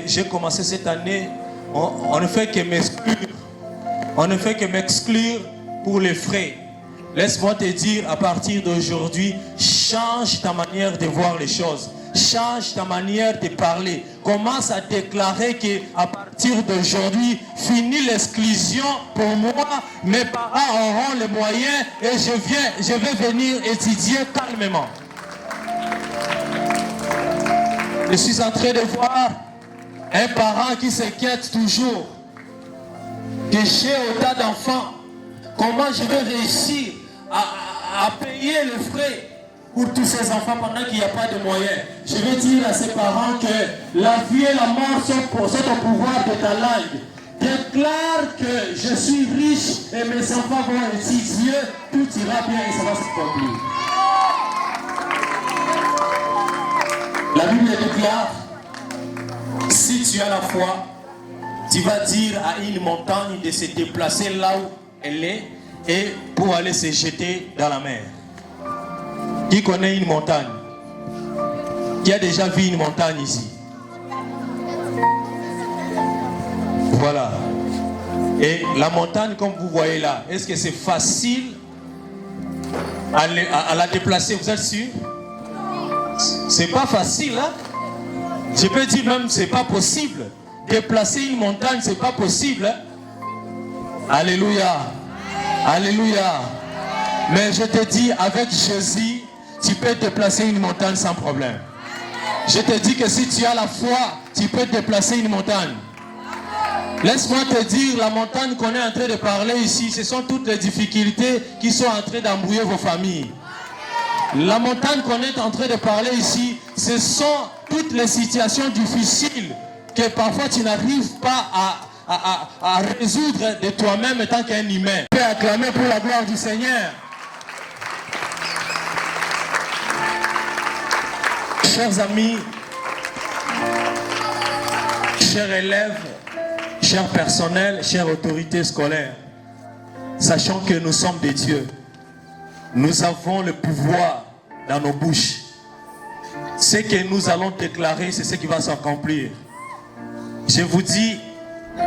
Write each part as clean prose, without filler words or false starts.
j'ai commencé cette année, on ne fait que m'exclure. On ne fait que m'exclure pour les frais. Laisse-moi te dire, à partir d'aujourd'hui, change ta manière de voir les choses. Change ta manière de parler. Commence à déclarer qu'à partir d'aujourd'hui, fini l'exclusion pour moi. Mes parents auront les moyens et je vais venir étudier calmement. Je suis en train de voir un parent qui s'inquiète toujours. Que j'ai autant d'enfants, comment je vais réussir à payer les frais pour tous ces enfants pendant qu'il n'y a pas de moyens. Je vais dire à ces parents que la vie et la mort sont au pouvoir de ta langue. Déclare que je suis riche et mes enfants vont étudier, tout ira bien et ça va s'accomplir. La Bible déclare, si tu as la foi, tu vas dire à une montagne de se déplacer là où elle est et pour aller se jeter dans la mer. Qui connaît une montagne? Qui a déjà vu une montagne ici? Voilà. Et la montagne, comme vous voyez là, est-ce que c'est facile à la déplacer? Vous êtes sûr? C'est pas facile, hein? Je peux dire même c'est pas possible. Déplacer une montagne, c'est pas possible. Hein? Alléluia. Alléluia. Mais je te dis, avec Jésus, tu peux déplacer une montagne sans problème. Je te dis que si tu as la foi, tu peux déplacer une montagne. Laisse-moi te dire, la montagne qu'on est en train de parler ici, ce sont toutes les difficultés qui sont en train d'embrouiller vos familles. La montagne qu'on est en train de parler ici, ce sont toutes les situations difficiles que parfois tu n'arrives pas à résoudre de toi-même en tant qu'un humain. Tu peux acclamer pour la gloire du Seigneur. Chers amis, chers élèves, chers personnels, chères autorités scolaires, sachant que nous sommes des dieux, nous avons le pouvoir dans nos bouches. Ce que nous allons déclarer, c'est ce qui va s'accomplir. Je vous dis,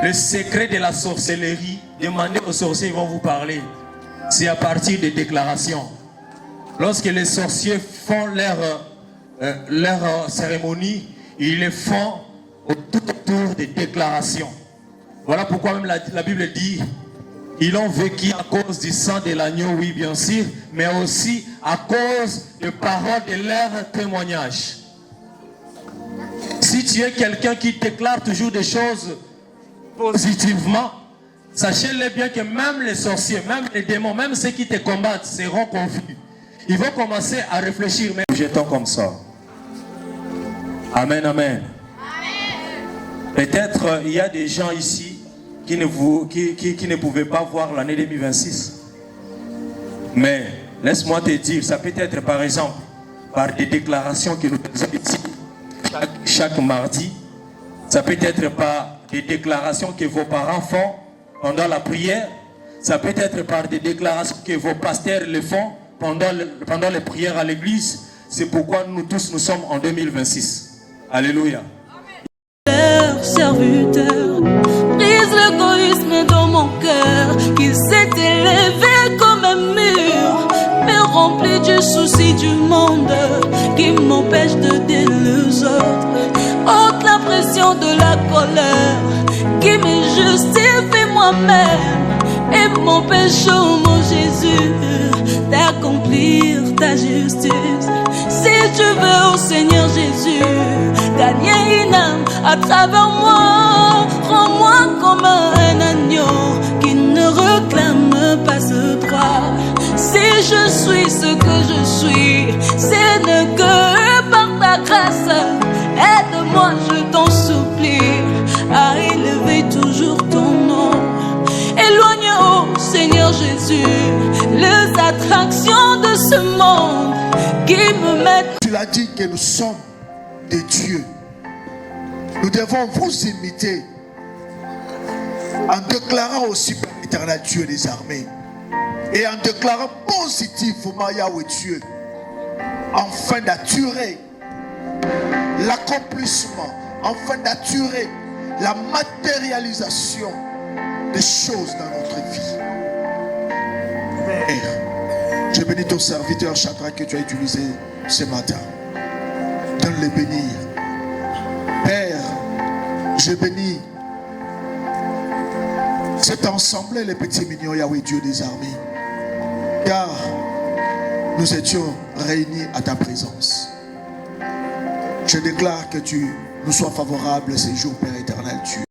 le secret de la sorcellerie, demandez aux sorciers, ils vont vous parler. C'est à partir des déclarations. Lorsque les sorciers font leur cérémonie, ils le font tout autour des déclarations. Voilà pourquoi même la Bible dit, ils ont vécu à cause du sang de l'agneau, oui bien sûr, mais aussi à cause des paroles de leur témoignage. Si tu es quelqu'un qui déclare toujours des choses positivement, sachez-le bien que même les sorciers, même les démons, même ceux qui te combattent seront confus. Ils vont commencer à réfléchir, mais jetons comme ça. Amen, amen. Peut-être il y a des gens ici qui ne pouvaient pas voir l'année 2026. Mais laisse-moi te dire, ça peut être par exemple par des déclarations que nous faisons ici chaque mardi. Ça peut être par des déclarations que vos parents font pendant la prière. Ça peut être par des déclarations que vos pasteurs le font pendant les prières à l'église. C'est pourquoi nous tous, nous sommes en 2026. Alléluia. Serviteur, brise l'égoïsme dans mon cœur, qu'il s'est élevé comme un mur, me remplit du souci du monde, qui m'empêche de dire les autres, ôte la pression de la colère, qui me justifie moi-même, et m'empêche, oh mon Jésus, d'accomplir ta justice. Si tu veux, au Seigneur Jésus, gagner une âme à travers moi, rends-moi comme un agneau qui ne réclame pas ce droit. Si je suis ce que je suis, ce n'est que par ta grâce. Aide-moi, je t'en supplie, à élever toujours ton nom. Éloigne, oh Seigneur Jésus, les attractions de ce monde qui me mettent. Tu l'as dit que nous sommes des dieux. Nous devons vous imiter en déclarant aussi par l'éternel Dieu des armées et en déclarant positivement Yahweh Dieu, afin d'assurer l'accomplissement afin d'assurer la matérialisation des choses dans notre vie. Père, je bénis ton serviteur Shadrach que tu as utilisé ce matin. Donne-le bénir. Père, je bénis cet ensemble, les petits mignons, Yahweh Dieu des armées, car nous étions réunis à ta présence. Je déclare que tu nous sois favorable ces jours, Père éternel.